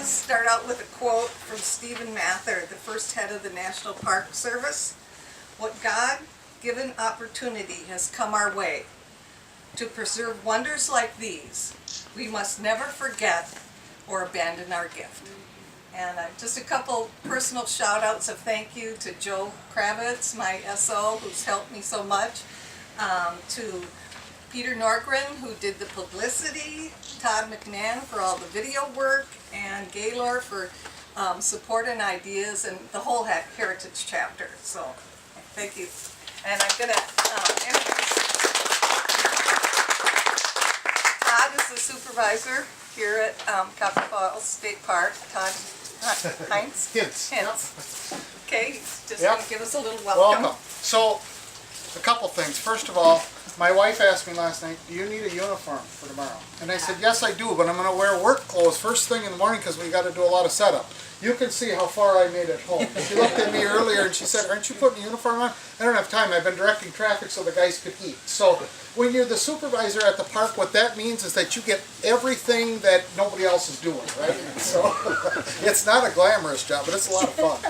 start out with a quote from Stephen Mather, the first head of the National Park Service. What God-given opportunity has come our way. To preserve wonders like these, we must never forget or abandon our gift. And just a couple personal shout outs of thank you to Joe Kravitz, my SO, who's helped me so much, to Peter Norgren, who did the publicity, Todd McNann for all the video work, and Gaylor for support and ideas, and the whole Heritage Chapter. So, thank you. And I'm going to introduce Todd is the supervisor here at Copper Falls State Park. Todd Hintz? Hintz. Okay, he's just going to give us a little welcome. So, a couple things. First of all, my wife asked me last night, do you need a uniform for tomorrow? And I said, yes I do, but I'm going to wear work clothes first thing in the morning because we got to do a lot of setup. You can see how far I made it home. She looked at me earlier and she said, aren't you putting a uniform on? I don't have time. I've been directing traffic so the guys could eat. So when you're the supervisor at the park, what that means is that you get everything that nobody else is doing, right? So it's not a glamorous job, but it's a lot of fun.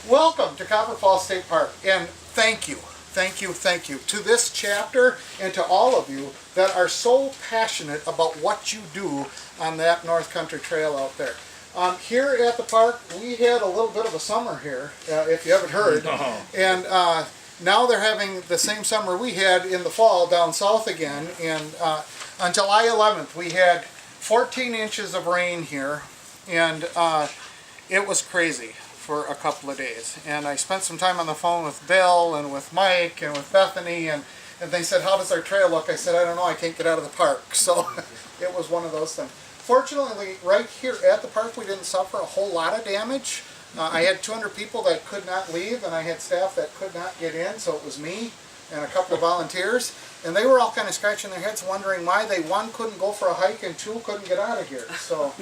Welcome to Copper Falls State Park, and thank you. Thank you, thank you to this chapter and to all of you that are so passionate about what you do on that North Country Trail out there. Here at the park, we had a little bit of a summer here, if you haven't heard. And now they're having the same summer we had in the fall down south again. And on July 11th, we had 14 inches of rain here, and it was crazy for a couple of days. And I spent some time on the phone with Bill and with Mike and with Bethany, and they said, how does our trail look? I said, I don't know, I can't get out of the park. So it was one of those things. Fortunately, right here at the park, we didn't suffer a whole lot of damage. I had 200 people that could not leave, and I had staff that could not get in, so it was me and a couple of volunteers. And they were all kind of scratching their heads wondering why they, one, couldn't go for a hike, and two, couldn't get out of here. So,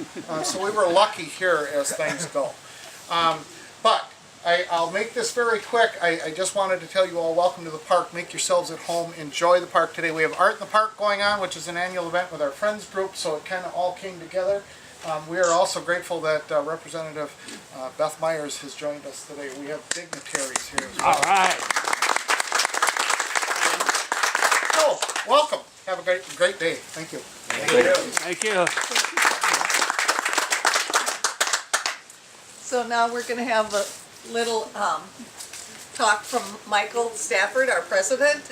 so we were lucky here as things go. But I'll make this very quick. I just wanted to tell you all, welcome to the park. Make yourselves at home. Enjoy the park today. We have Art in the Park going on, which is an annual event with our Friends group, so it kind of all came together. We are also grateful that Representative Beth Meyers has joined us today. We have dignitaries here as well. All right. So, welcome. Have a great day. Thank you. Thank you. So now we're going to have a little talk from Michael Stafford, our president.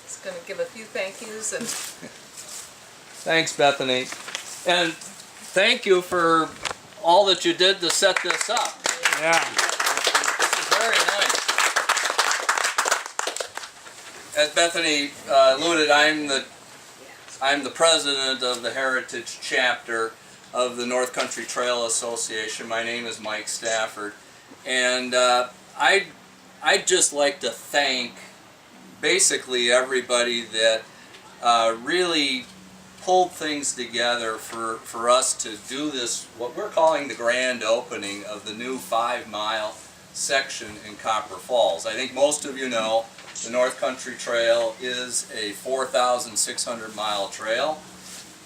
He's going to give a few thank yous. And thanks, Bethany. And thank you for all that you did to set this up. Yeah. This is very nice. As Bethany alluded, I'm the president of the Heritage Chapter of the North Country Trail Association. My name is Mike Stafford, and I'd just like to thank basically everybody that really pulled things together for us to do this, what we're calling the grand opening of the new 5-mile section in Copper Falls. I think most of you know the North Country Trail is a 4,600 mile trail,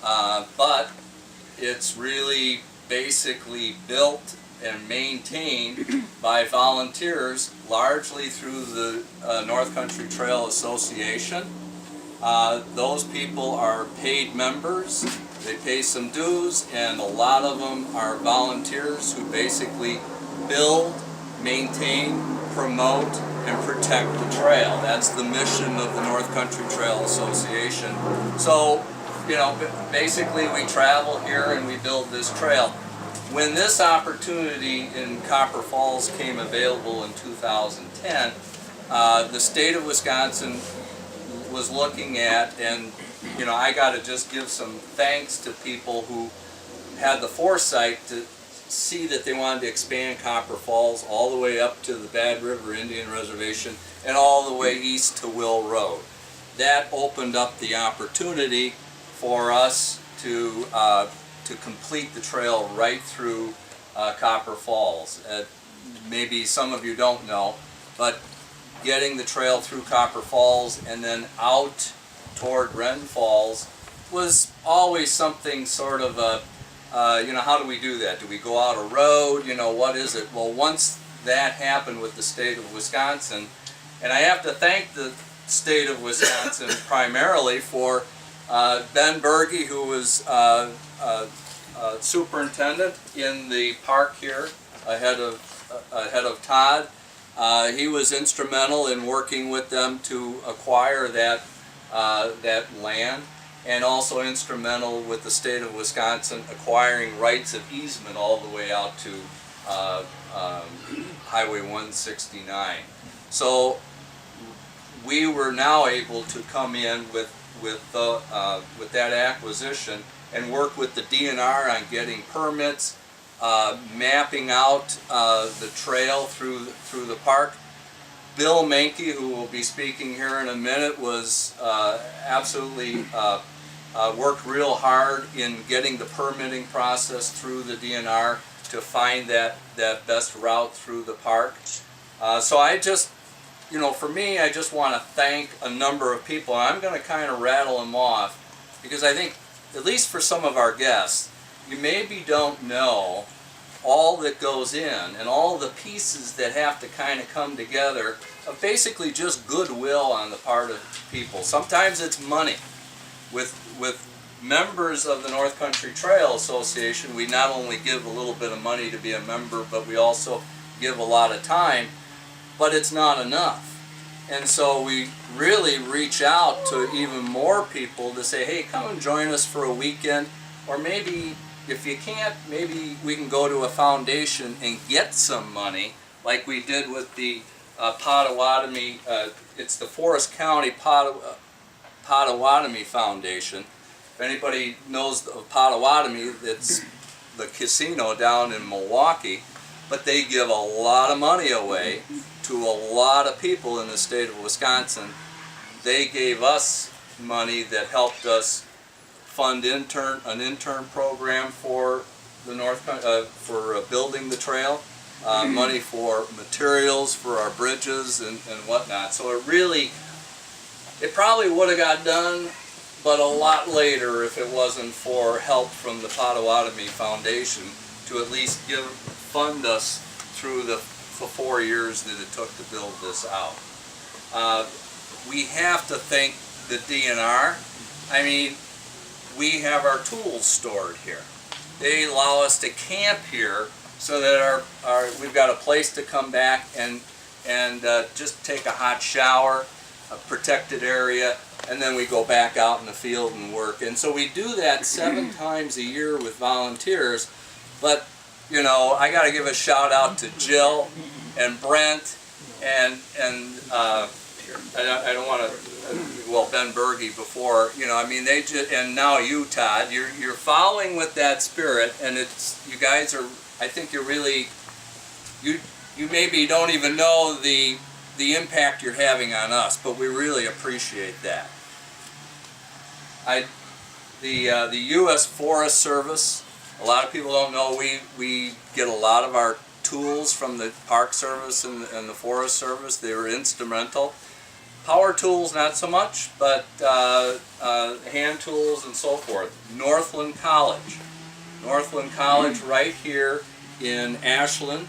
but it's really basically built and maintained by volunteers, largely through the North Country Trail Association. Those people are paid members, they pay some dues, and a lot of them are volunteers who basically build, maintain, promote, and protect the trail. That's the mission of the North Country Trail Association. So, you know, basically we travel here and we build this trail. When this opportunity in Copper Falls came available in 2010, the state of Wisconsin was looking at, and you know, I got to just give some thanks to people who had the foresight to see that they wanted to expand Copper Falls all the way up to the Bad River Indian Reservation and all the way east to Will Road. That opened up the opportunity for us to complete the trail right through Copper Falls. Maybe some of you don't know, but getting the trail through Copper Falls and then out toward Wren Falls was always something sort of you know, how do we do that? Do we go out a road? You know, what is it? Well, once that happened with the state of Wisconsin, and I have to thank the state of Wisconsin primarily for Ben Berge, who was superintendent in the park here ahead of Todd. He was instrumental in working with them to acquire that land, and also instrumental with the state of Wisconsin acquiring rights of easement all the way out to Highway 169. So we were now able to come in with that acquisition and work with the DNR on getting permits, mapping out the trail through the park. Bill Mankey, who will be speaking here in a minute, was absolutely worked real hard in getting the permitting process through the DNR to find that best route through the park. So I just, you know, for me, I just want to thank a number of people. I'm going to kind of rattle them off because I think, at least for some of our guests, you maybe don't know all that goes in and all the pieces that have to kind of come together of basically just goodwill on the part of people. Sometimes it's money. With members of the North Country Trail Association, we not only give a little bit of money to be a member, but we also give a lot of time, but it's not enough. And so we really reach out to even more people to say, hey, come and join us for a weekend, or maybe if you can't, maybe we can go to a foundation and get some money, like we did with the Potawatomi, it's the Forest County Potawatomi Foundation. If anybody knows of Potawatomi, it's the casino down in Milwaukee, but they give a lot of money away to a lot of people in the state of Wisconsin. They gave us money that helped us fund an intern program for the for building the trail, money for materials for our bridges and whatnot. So it probably would have got done, but a lot later if it wasn't for help from the Potawatomi Foundation to at least fund us through the 4 years that it took to build this out. We have to thank the DNR. I mean, we have our tools stored here. They allow us to camp here so that we've got a place to come back and just take a hot shower, a protected area, and then we go back out in the field and work. And so we do that 7 times a year with volunteers. But, you know, I got to give a shout out to Jill and Brent and I don't want to, well, Ben Berge before, you know, I mean, they just, and now you, Todd, you're following with that spirit, and you guys are, I think you're really, you maybe don't even know the impact you're having on us, but we really appreciate that. The U.S. Forest Service, a lot of people don't know, we get a lot of our tools from the Park Service and the Forest Service. They were instrumental. Power tools, not so much, but hand tools and so forth. Northland College. Northland College right here in Ashland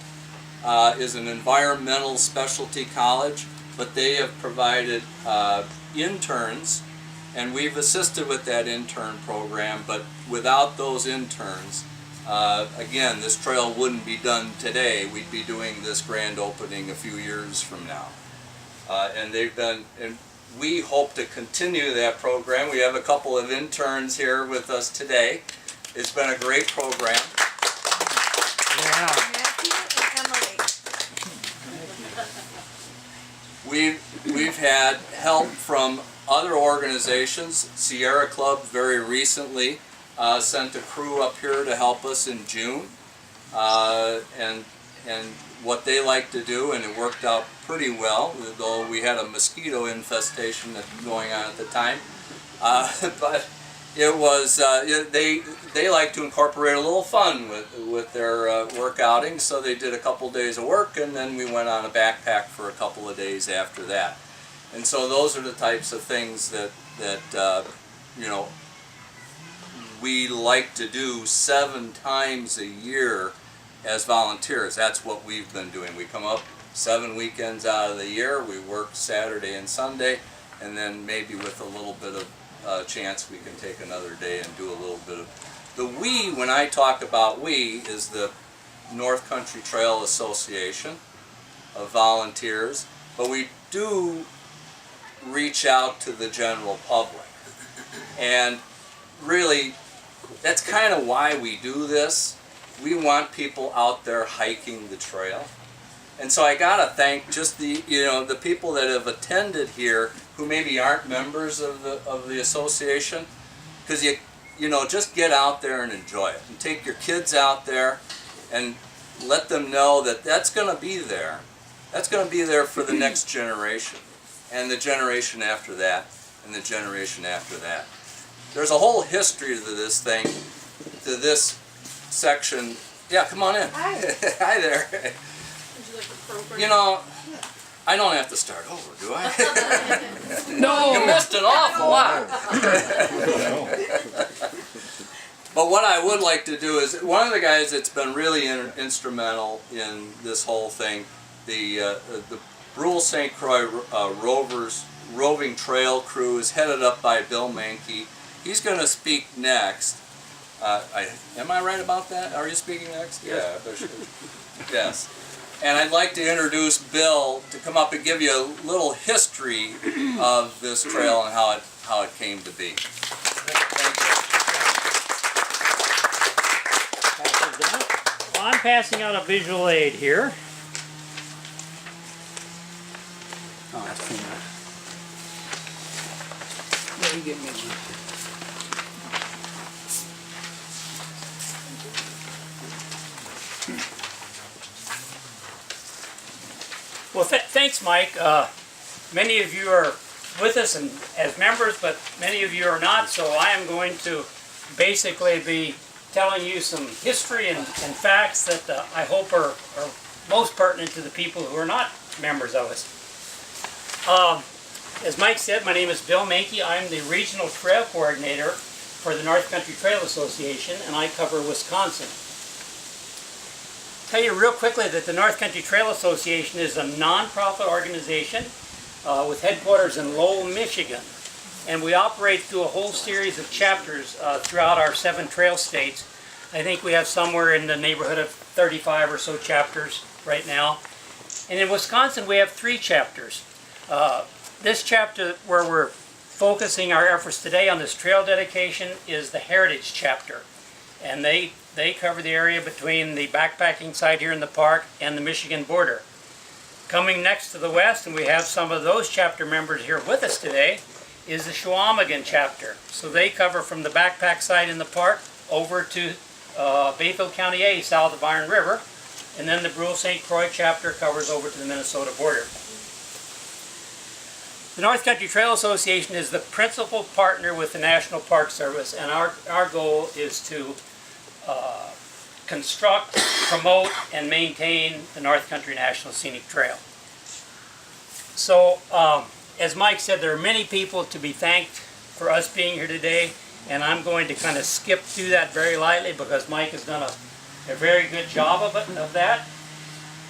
is an environmental specialty college, but they have provided interns, and we've assisted with that intern program, but without those interns, again, this trail wouldn't be done today. We'd be doing this grand opening a few years from now. And we hope to continue that program. We have a couple of interns here with us today. It's been a great program. Yeah. Matthew and Emily. We've had help from other organizations. Sierra Club very recently sent a crew up here to help us in June, and what they like to do, and it worked out pretty well, though we had a mosquito infestation going on at the time. But it was they like to incorporate a little fun with their work outings, so they did a couple days of work, and then we went on a backpack for a couple of days after that. And so those are the types of things that you know, we like to do 7 times a year as volunteers. That's what we've been doing. We come up 7 weekends out of the year, we work Saturday and Sunday, and then maybe with a little bit of chance we can take another day and do a little bit of... The we, when I talk about we, is the North Country Trail Association of volunteers, but we do reach out to the general public. And really, that's kind of why we do this. We want people out there hiking the trail. And so I gotta thank just the people that have attended here who maybe aren't members of the association, because just get out there and enjoy it, and take your kids out there and let them know that that's going to be there. That's going to be there for the next generation, and the generation after that, and the generation after that. There's a whole history to this thing, to this section. Yeah, come on in. Hi. Hi there. Would you like the program? You know, I don't have to start over, do I? No. You missed an awful lot. But what I would like to do is, one of the guys that's been really instrumental in this whole thing, the Brule St. Croix Roving Trail Crew is headed up by Bill Mankey. He's going to speak next. Am I right about that? Are you speaking next? Yeah. Yes. And I'd like to introduce Bill to come up and give you a little history of this trail and how it came to be. Thank you. Well, I'm passing out a visual aid here. Oh, that's too much. Yeah, you give me one. Well, thanks, Mike. Many of you are with us and as members, but many of you are not, so I am going to basically be telling you some history and facts that I hope are most pertinent to the people who are not members of us. As Mike said, my name is Bill Mankey. I'm the Regional Trail Coordinator for the North Country Trail Association, and I cover Wisconsin. Tell you real quickly that the North Country Trail Association is a non-profit organization with headquarters in Lowell, Michigan. And we operate through a whole series of chapters throughout our 7 trail states. I think we have somewhere in the neighborhood of 35 or so chapters right now. And in Wisconsin we have 3 chapters. This chapter where we're focusing our efforts today on this trail dedication is the Heritage Chapter. And they cover the area between the backpacking site here in the park and the Michigan border. Coming next to the west, and we have some of those chapter members here with us today, is the Chequamegon chapter. So they cover from the backpack site in the park over to Bayfield County A, south of Iron River, and then the Brule St. Croix chapter covers over to the Minnesota border. The North Country Trail Association is the principal partner with the National Park Service, and our goal is to construct, promote, and maintain the North Country National Scenic Trail. So, as Mike said, there are many people to be thanked for us being here today, and I'm going to kind of skip through that very lightly because Mike has done a very good job of that.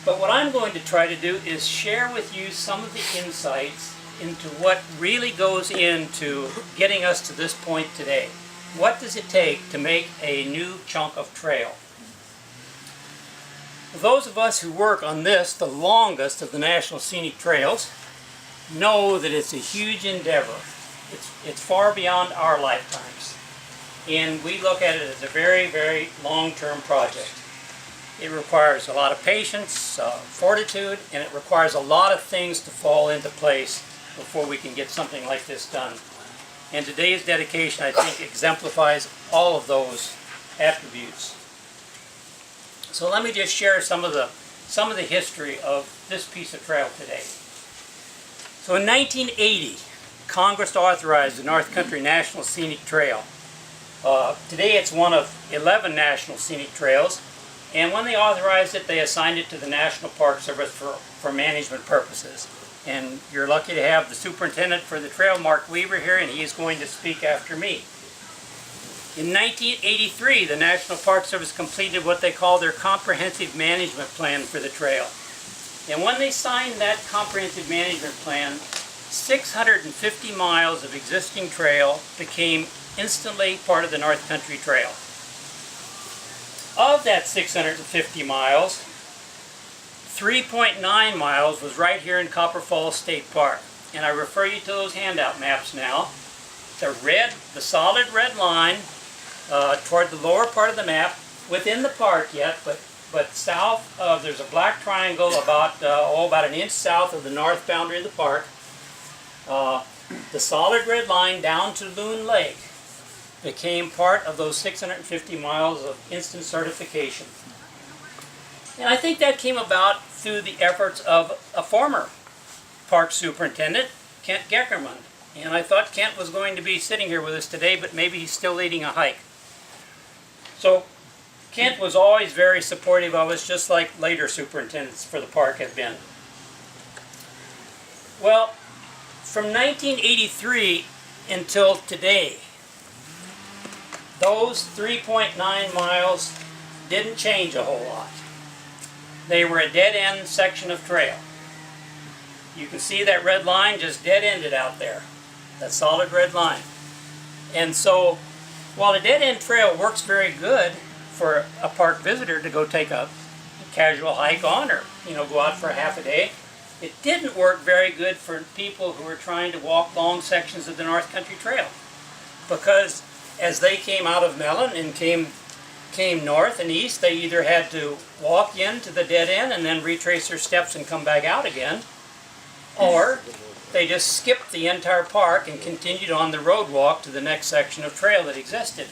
But what I'm going to try to do is share with you some of the insights into what really goes into getting us to this point today. What does it take to make a new chunk of trail? Those of us who work on this, the longest of the National Scenic Trails, know that it's a huge endeavor. It's far beyond our lifetimes. And we look at it as a very, very long-term project. It requires a lot of patience, fortitude, and it requires a lot of things to fall into place before we can get something like this done. And today's dedication, I think, exemplifies all of those attributes. So let me just share some of the history of this piece of trail today. So in 1980, Congress authorized the North Country National Scenic Trail. Today it's one of 11 National Scenic Trails, and when they authorized it, they assigned it to the National Park Service for management purposes. And you're lucky to have the superintendent for the trail, Mark Weaver, here, and he is going to speak after me. In 1983, the National Park Service completed what they call their Comprehensive Management Plan for the trail. And when they signed that Comprehensive Management Plan, 650 miles of existing trail became instantly part of the North Country Trail. Of that 650 miles, 3.9 miles was right here in Copper Falls State Park. And I refer you to those handout maps now. The solid red line toward the lower part of the map, within the park yet, but south of, there's a black triangle about an inch south of the north boundary of the park. The solid red line down to Loon Lake became part of those 650 miles of instant certification. And I think that came about through the efforts of a former park superintendent, Kent Geckerman. And I thought Kent was going to be sitting here with us today, but maybe he's still leading a hike. So Kent was always very supportive of us, just like later superintendents for the park have been. Well, from 1983 until today, those 3.9 miles didn't change a whole lot. They were a dead-end section of trail. You can see that red line just dead-ended out there, that solid red line. And so, while a dead-end trail works very good for a park visitor to go take a casual hike on, or go out for a half a day, it didn't work very good for people who were trying to walk long sections of the North Country Trail, because as they came out of Mellon and came north and east, they either had to walk into the dead end and then retrace their steps and come back out again, or they just skipped the entire park and continued on the road walk to the next section of trail that existed.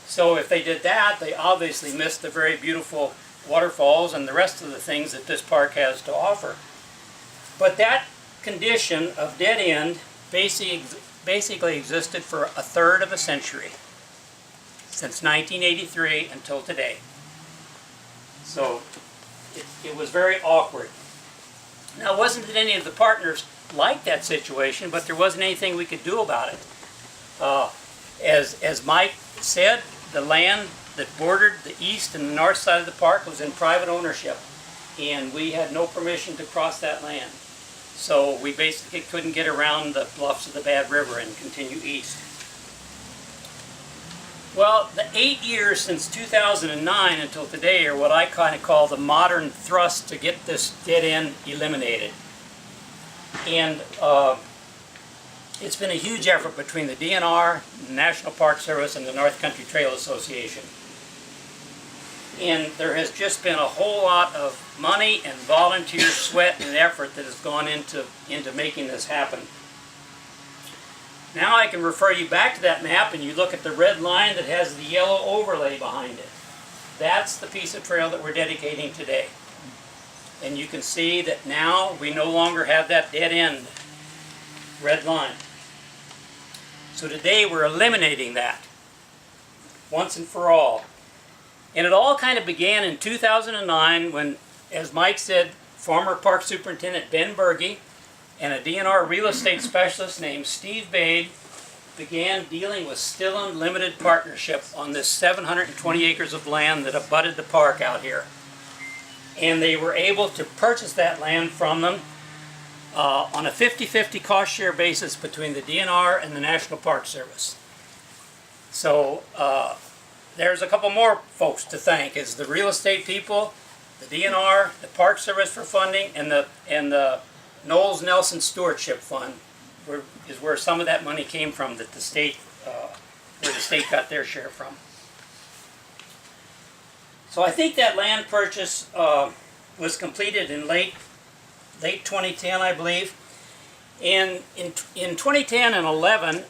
So if they did that, they obviously missed the very beautiful waterfalls and the rest of the things that this park has to offer. But that condition of dead end basically existed for a third of a century, since 1983 until today. So it was very awkward. Now, it wasn't that any of the partners liked that situation, but there wasn't anything we could do about it. As Mike said, the land that bordered the east and the north side of the park was in private ownership, and we had no permission to cross that land. So we basically couldn't get around the bluffs of the Bad River and continue east. Well, the 8 years since 2009 until today are what I kind of call the modern thrust to get this dead end eliminated. And it's been a huge effort between the DNR, the National Park Service, and the North Country Trail Association. And there has just been a whole lot of money and volunteer sweat and effort that has gone into making this happen. Now I can refer you back to that map and you look at the red line that has the yellow overlay behind it. That's the piece of trail that we're dedicating today. And you can see that now we no longer have that dead end red line. So today we're eliminating that once and for all. And it all kind of began in 2009 when, as Mike said, former Park Superintendent Ben Berge and a DNR real estate specialist named Steve Bade began dealing with Stillen Limited Partnership on this 720 acres of land that abutted the park out here. And they were able to purchase that land from them on a 50-50 cost share basis between the DNR and the National Park Service. So there's a couple more folks to thank, is the real estate people, the DNR, the Park Service for funding, and the Knowles Nelson Stewardship Fund, is where some of that money came from that the state, where the state got their share from. So I think that land purchase was completed in late 2010, I believe. And in 2010 and 11,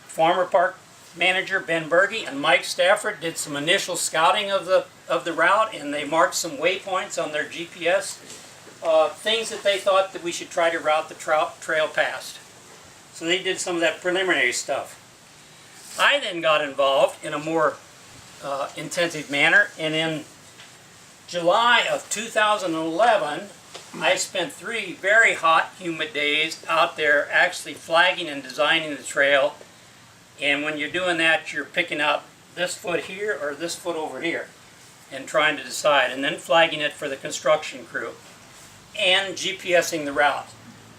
former park manager Ben Berge and Mike Stafford did some initial scouting of the route, and they marked some waypoints on their GPS, things that they thought that we should try to route the trail past. So they did some of that preliminary stuff. I then got involved in a more intensive manner, and in July of 2011, I spent 3 very hot, humid days out there actually flagging and designing the trail And when you're doing that, you're picking out this foot here or this foot over here and trying to decide, and then flagging it for the construction crew and GPSing the route,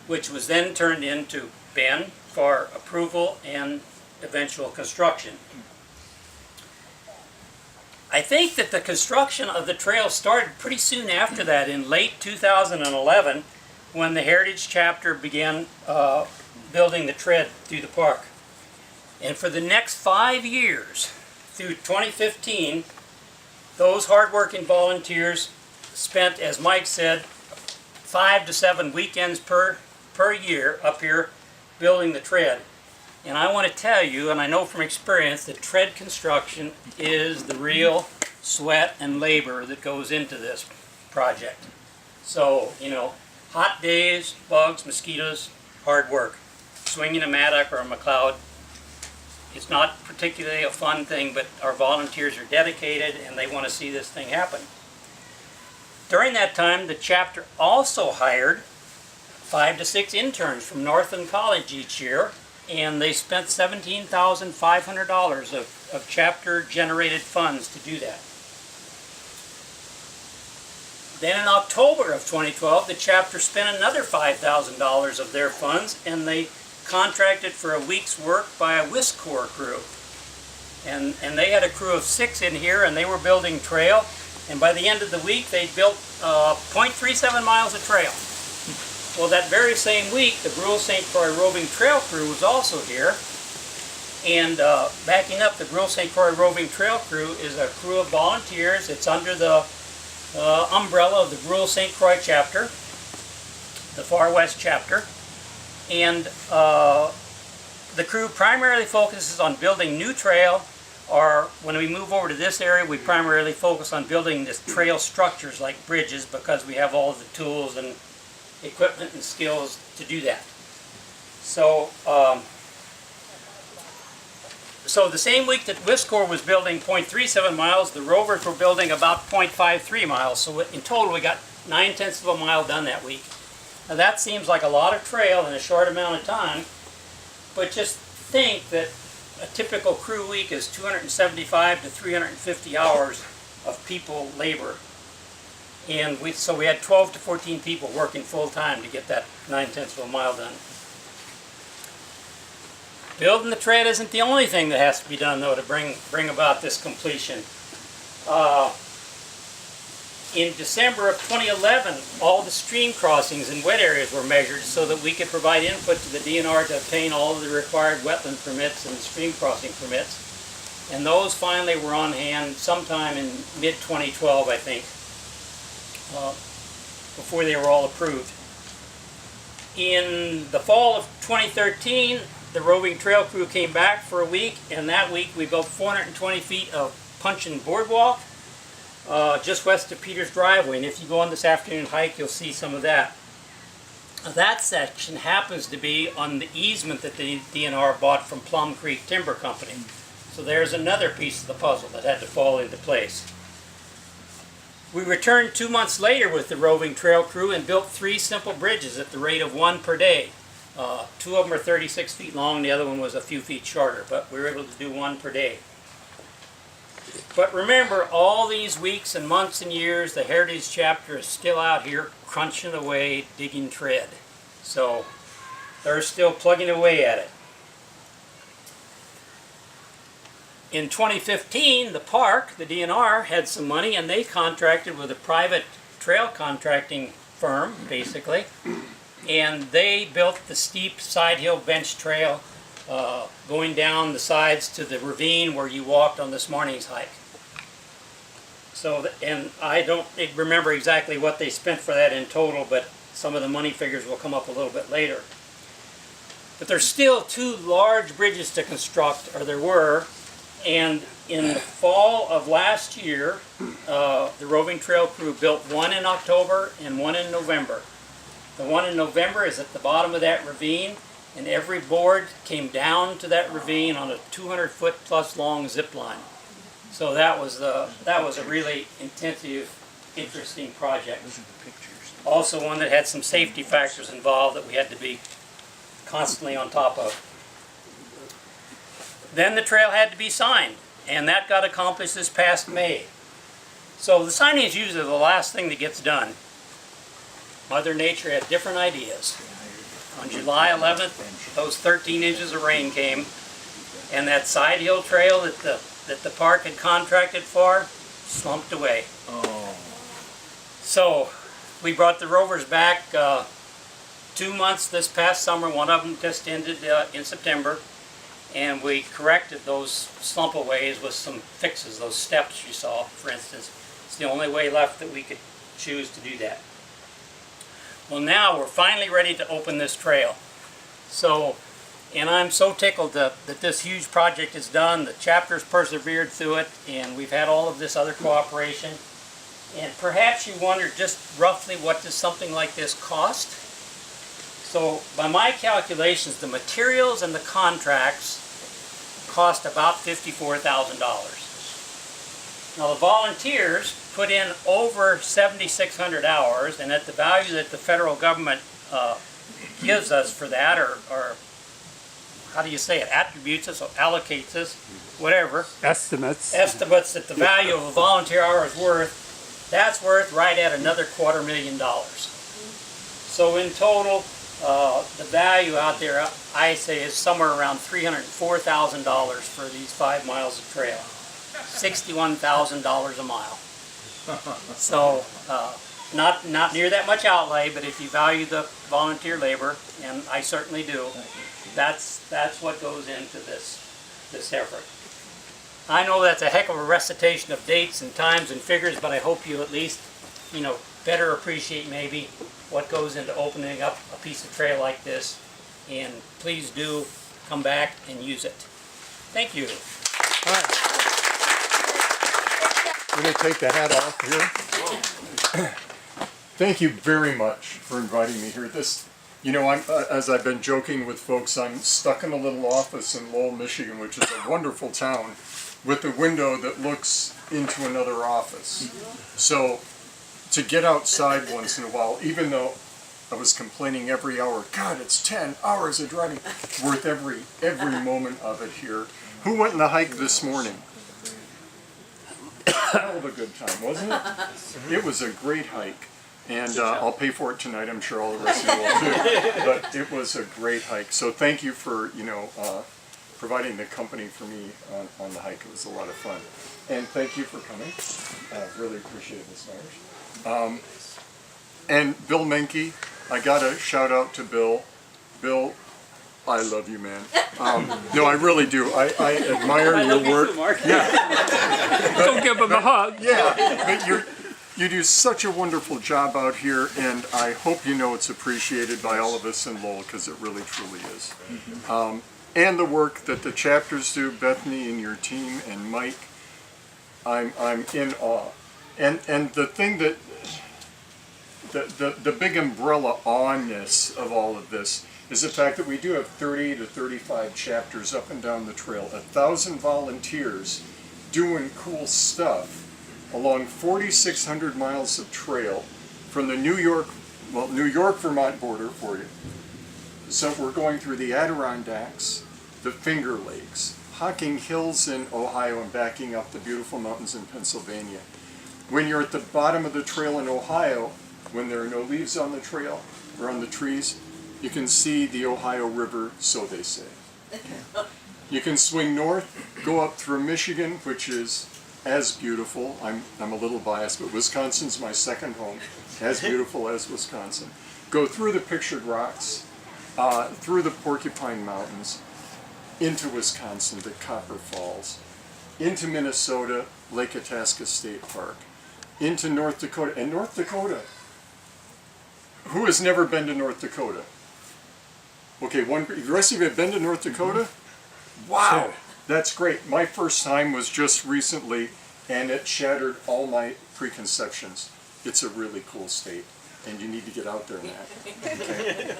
which was then turned into Ben for approval and eventual construction. I think that the construction of the trail started pretty soon after that, in late 2011, when the Heritage Chapter began building the tread through the park. And for the next 5 years, through 2015, those hardworking volunteers spent, as Mike said, 5 to 7 weekends per year up here building the tread. And I want to tell you, and I know from experience, that tread construction is the real sweat and labor that goes into this project. So, you know, hot days, bugs, mosquitoes, hard work. Swinging a mattock or a McLeod, it's not particularly a fun thing, but our volunteers are dedicated and they want to see this thing happen. During that time, the chapter also hired 5 to 6 interns from Northland College each year, and they spent $17,500 of chapter-generated funds to do that. Then in October of 2012, the chapter spent another $5,000 of their funds, and they contracted for a week's work by a whisk corps crew. And they had a crew of 6 in here, and they were building trail. And by the end of the week, they built 0.37 miles of trail. Well, that very same week, the Brule St. Croix Roving Trail crew was also here. And backing up, the Brule St. Croix Roving Trail crew is a crew of volunteers. It's under the umbrella of the Brule St. Croix chapter, the Far West chapter. And the crew primarily focuses on building new trail, or when we move over to this area, we primarily focus on building this trail structures like bridges, because we have all of the tools and equipment and skills to do that. So, so the same week that whisk corps was building 0.37 miles, the rovers were building about 0.53 miles. So in total, we got 9/10 of a mile done that week. Now that seems like a lot of trail in a short amount of time, but just think that a typical crew week is 275 to 350 hours of people labor. And so we had 12 to 14 people working full time to get that 9/10 of a mile done. Building the tread isn't the only thing that has to be done, though, to bring about this completion. In December of 2011, all the stream crossings and wet areas were measured so that we could provide input to the DNR to obtain all of the required wetland permits and stream crossing permits. And those finally were on hand sometime in mid-2012, I think, before they were all approved. In the fall of 2013, the roving trail crew came back for a week, and that week we built 420 feet of puncheon boardwalk, just west of Peter's driveway, and if you go on this afternoon hike, you'll see some of that. That section happens to be on the easement that the DNR bought from Plum Creek Timber Company. So there's another piece of the puzzle that had to fall into place. We returned 2 months later with the roving trail crew and built 3 simple bridges at the rate of 1 per day. 2 of them are 36 feet long, the other one was a few feet shorter, but we were able to do 1 per day. But remember, all these weeks and months and years, the Heritage Chapter is still out here crunching away, digging tread. So they're still plugging away at it. In 2015, the park, the DNR, had some money, and they contracted with a private trail contracting firm, basically. And they built the steep side hill bench trail going down the sides to the ravine where you walked on this morning's hike. So, and I don't remember exactly what they spent for that in total, but some of the money figures will come up a little bit later. But there's still 2 large bridges to construct, or there were, and in the fall of last year, the roving trail crew built 1 in October and 1 in November. The one in November is at the bottom of that ravine, and every board came down to that ravine on a 200-foot plus long zip line. So that was a really intensive, interesting project. Also one that had some safety factors involved that we had to be constantly on top of. Then the trail had to be signed, and that got accomplished this past May. So the signing is usually the last thing that gets done. Mother Nature had different ideas. On July 11th, those 13 inches of rain came, and that side hill trail that the park had contracted for slumped away. So we brought the rovers back 2 months this past summer. One of them just ended in September, and we corrected those slumpaways with some fixes, those steps you saw, for instance. It's the only way left that we could choose to do that. Well, now we're finally ready to open this trail. So, and I'm so tickled that this huge project is done. The chapter's persevered through it, and we've had all of this other cooperation. And perhaps you wonder just roughly what does something like this cost? So, by my calculations, the materials and the contracts cost about $54,000. Now, the volunteers put in over 7,600 hours, and at the value that the federal government gives us for that, or how do you say it, attributes us or allocates us, whatever. Estimates. Estimates that the value of a volunteer hour is worth, that's worth right at another $250,000. So in total, the value out there, I say, is somewhere around $304,000 for these 5 miles of trail. $61,000 a mile. So, not near that much outlay, but if you value the volunteer labor, and I certainly do, that's what goes into this effort. I know that's a heck of a recitation of dates and times and figures, but I hope you at least, better appreciate maybe what goes into opening up a piece of trail like this, and please do come back and use it. Thank you. All right. I'm going to take the hat off here. Thank you very much for inviting me here. As I've been joking with folks, I'm stuck in a little office in Lowell, Michigan, which is a wonderful town, with a window that looks into another office. So to get outside once in a while, even though I was complaining every hour, God, it's 10 hours of driving, worth every moment of it here. Who went on the hike this morning? Hell of a good time, wasn't it? It was a great hike, and I'll pay for it tonight. I'm sure all the rest of you will too. But it was a great hike. So thank you for providing the company for me on the hike. It was a lot of fun, and thank you for coming. Really appreciate it, Ms. Meyers. And Bill Menke, I got a shout out to Bill. Bill, I love you, man. No, I really do. I admire your work. Don't give him a hug. Yeah, but you do such a wonderful job out here, and I hope you know it's appreciated by all of us in Lowell, because it really truly is. And the work that the chapters do, Bethany and your team, and Mike, I'm in awe. And the thing that the big umbrella on-ness of all of this is the fact that we do have 30 to 35 chapters up and down the trail, 1,000 volunteers doing cool stuff along 4,600 miles of trail from the New York-Vermont border for you. So we're going through the Adirondacks, the Finger Lakes, Hocking Hills in Ohio, and backing up the beautiful mountains in Pennsylvania. When you're at the bottom of the trail in Ohio, when there are no leaves on the trail or on the trees, you can see the Ohio River, so they say. You can swing north, go up through Michigan, which is as beautiful. I'm a little biased, but Wisconsin's my second home, as beautiful as Wisconsin. Go through the Pictured Rocks, through the Porcupine Mountains, into Wisconsin, to Copper Falls, into Minnesota, Lake Itasca State Park, into North Dakota. And North Dakota, who has never been to North Dakota? Okay, the rest of you have been to North Dakota? Wow, that's great. My first time was just recently, and it shattered all my preconceptions. It's a really cool state, and you need to get out there, Matt. Okay.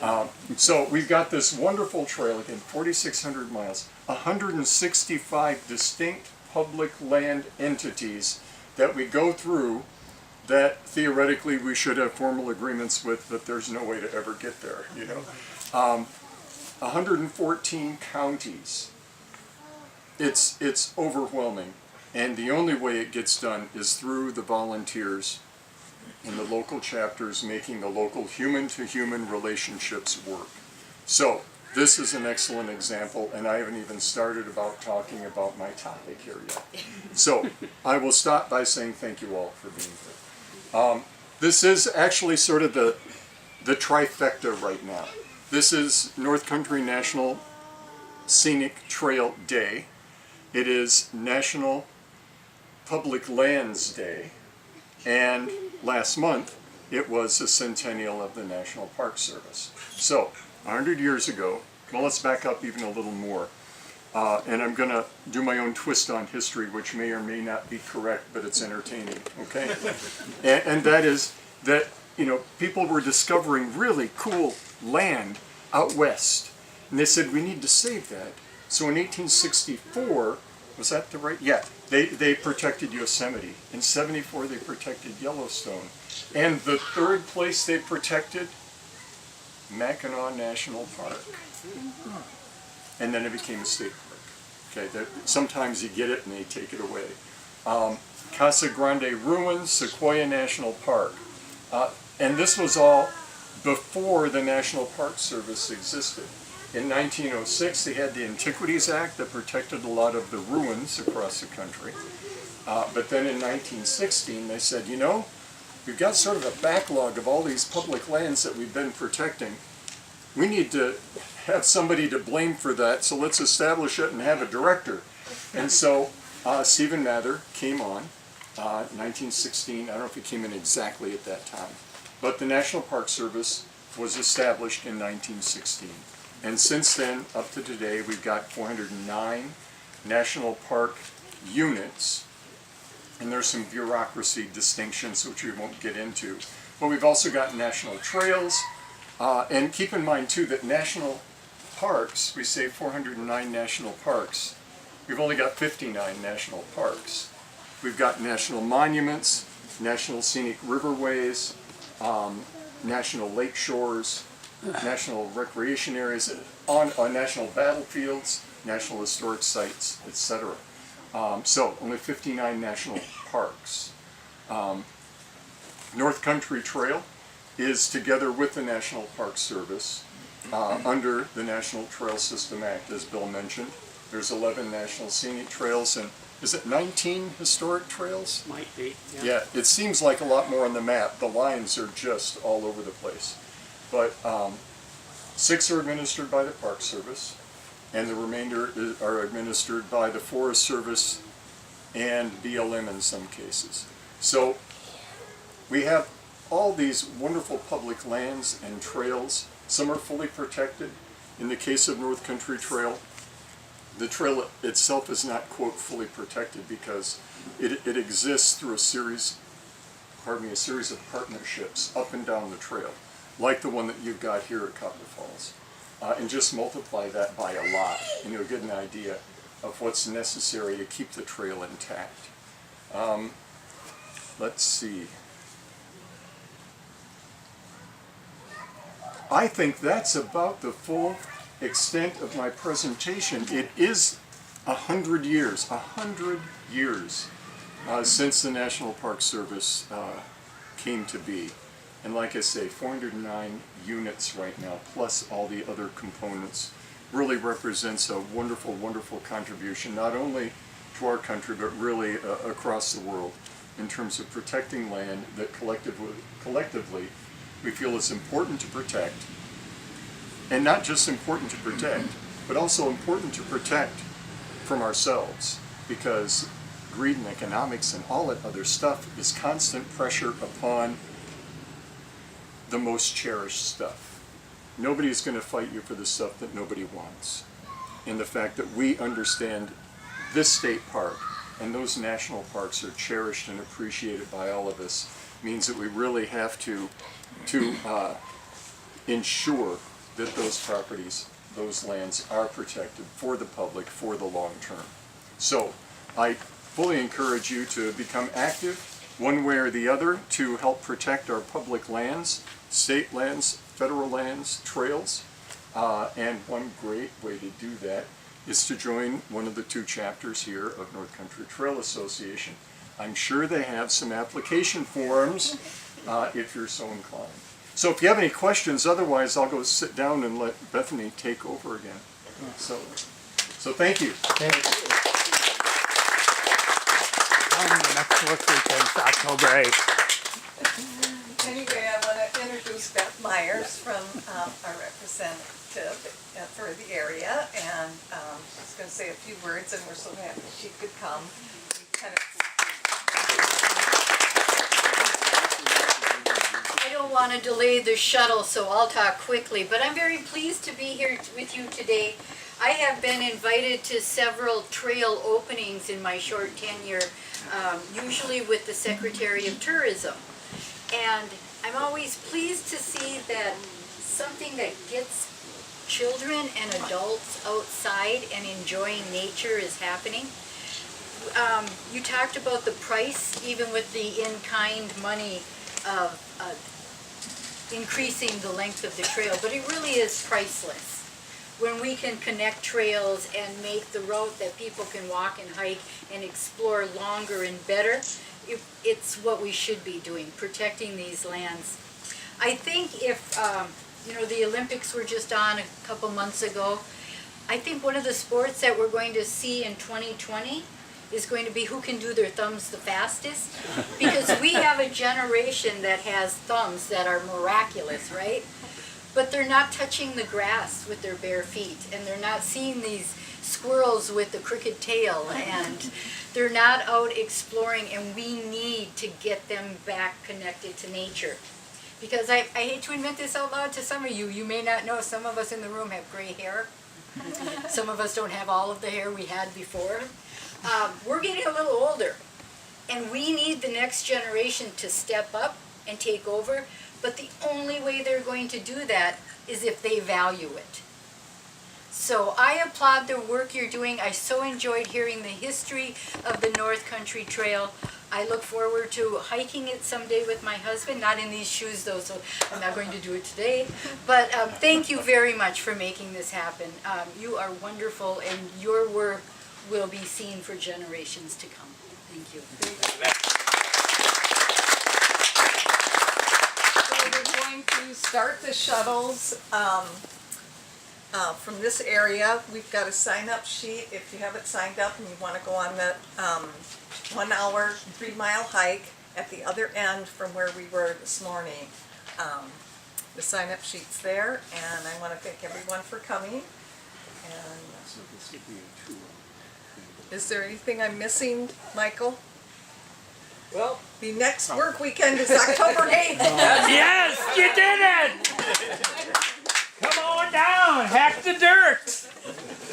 So we've got this wonderful trail, again, 4,600 miles, 165 distinct public land entities that we go through that theoretically we should have formal agreements with, but there's no way to ever get there, 114 counties, it's overwhelming. And the only way it gets done is through the volunteers in the local chapters making the local human-to-human relationships work. So, this is an excellent example, and I haven't even started about talking about my topic here yet. So, I will stop by saying thank you all for being here. This is actually sort of the trifecta right now. This is North Country National Scenic Trail Day. It is National Public Lands Day, and last month it was the centennial of the National Park Service. So, 100 years ago, well, let's back up even a little more, and I'm going to do my own twist on history, which may or may not be correct, but it's entertaining, okay? And that is that, you know, people were discovering really cool land out west, and they said, we need to save that. So in 1864, was that the right? Yeah, they protected Yosemite. In 74, they protected Yellowstone. And the third place they protected, Mackinac National Park. And then it became a state park. Okay, sometimes you get it and they take it away. Casa Grande Ruins, Sequoia National Park. And this was all before the National Park Service existed. In 1906, they had the Antiquities Act that protected a lot of the ruins across the country. But then in 1916, they said, you know, we've got sort of a backlog of all these public lands that we've been protecting. We need to have somebody to blame for that, so let's establish it and have a director. And so Stephen Mather came on, 1916. I don't know if he came in exactly at that time. But the National Park Service was established in 1916. And since then, up to today, we've got 409 national park units. And there's some bureaucracy distinctions which we won't get into. But we've also got national trails. And keep in mind, too, that national parks, we say 409 national parks. We've only got 59 national parks. We've got national monuments, national scenic riverways, national lake shores, national recreation areas, on national battlefields, national historic sites, etc. So only 59 national parks. North Country Trail is together with the National Park Service under the National Trail System Act, as Bill mentioned. There's 11 national scenic trails, and is it 19 historic trails? Might be. Yeah, it seems like a lot more on the map. The lines are just all over the place. But 6 are administered by the Park Service, and the remainder are administered by the Forest Service and BLM in some cases. So we have all these wonderful public lands and trails. Some are fully protected. In the case of North Country Trail, the trail itself is not, quote, fully protected because it exists through a series of partnerships up and down the trail, like the one that you've got here at Copper Falls. And just multiply that by a lot, and you'll get an idea of what's necessary to keep the trail intact. Let's see. I think that's about the full extent of my presentation. It is 100 years since the National Park Service came to be. And like I say, 409 units right now, plus all the other components, really represents a wonderful, wonderful contribution, not only to our country, but really across the world, in terms of protecting land that collectively we feel is important to protect. And not just important to protect, but also important to protect from ourselves, because greed and economics and all that other stuff is constant pressure upon the most cherished stuff. Nobody's going to fight you for the stuff that nobody wants. And the fact that we understand this state park and those national parks are cherished and appreciated by all of us means that we really have to ensure that those properties, those lands are protected for the public for the long term. So I fully encourage you to become active one way or the other to help protect our public lands, state lands, federal lands, trails, and one great way to do that is to join one of the 2 chapters here of North Country Trail Association. I'm sure they have some application forms if you're so inclined. So if you have any questions, otherwise I'll go sit down and let Bethany take over again. So thank you. The next work weekend's October 8th. Anyway, I want to introduce Beth Meyers from our representative for the area, and she's going to say a few words, and we're so happy she could come. I don't want to delay the shuttle, so I'll talk quickly, but I'm very pleased to be here with you today. I have been invited to several trail openings in my short tenure, usually with the Secretary of Tourism. And I'm always pleased to see that something that gets children and adults outside and enjoying nature is happening. You talked about the price, even with the in-kind money of increasing the length of the trail, but it really is priceless. When we can connect trails and make the route that people can walk and hike and explore longer and better, it's what we should be doing, protecting these lands. I think if, the Olympics were just on a couple months ago, I think one of the sports that we're going to see in 2020 is going to be who can do their thumbs the fastest, because we have a generation that has thumbs that are miraculous, right? But they're not touching the grass with their bare feet, and they're not seeing these squirrels with the crooked tail, and they're not out exploring, and we need to get them back connected to nature. Because I hate to admit this out loud to some of you, you may not know, some of us in the room have gray hair. Some of us don't have all of the hair we had before. We're getting a little older, and we need the next generation to step up and take over, but the only way they're going to do that is if they value it. So I applaud the work you're doing. I so enjoyed hearing the history of the North Country Trail. I look forward to hiking it someday with my husband, not in these shoes though, so I'm not going to do it today. But thank you very much for making this happen. You are wonderful, and your work will be seen for generations to come. Thank you. So we're going to start the shuttles from this area. We've got a sign-up sheet if you haven't signed up and you want to go on the 1 hour, 3 mile hike at the other end from where we were this morning. The sign-up sheet's there, and I want to thank everyone for coming. And is there anything I'm missing, Michael? Well, The next work weekend is October 8th. Yes, you did it! Come on down, hack the dirt!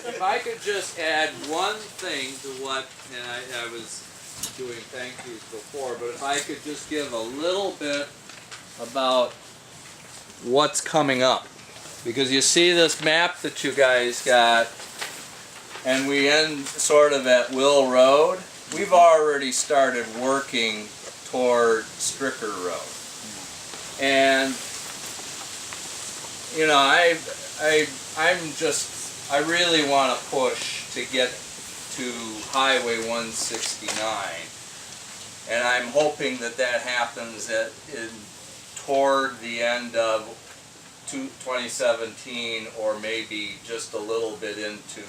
if I could just add one thing to what, and I was doing thank yous before, but if I could just give a little bit about what's coming up. Because you see this map that you guys got, and we end sort of at Will Road. We've already started working toward Stricker Road. And you know, I really want to push to get to Highway 169, and I'm hoping that happens toward the end of 2017, or maybe just a little bit into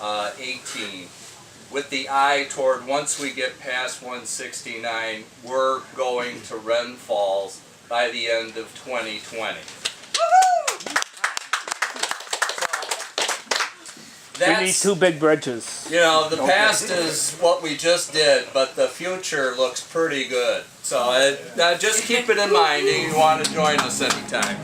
18. With the eye toward, once we get past 169, we're going to Wren Falls by the end of 2020. We need 2 big bridges. You know, the past is what we just did, but the future looks pretty good. So just keep it in mind, and you want to join us anytime.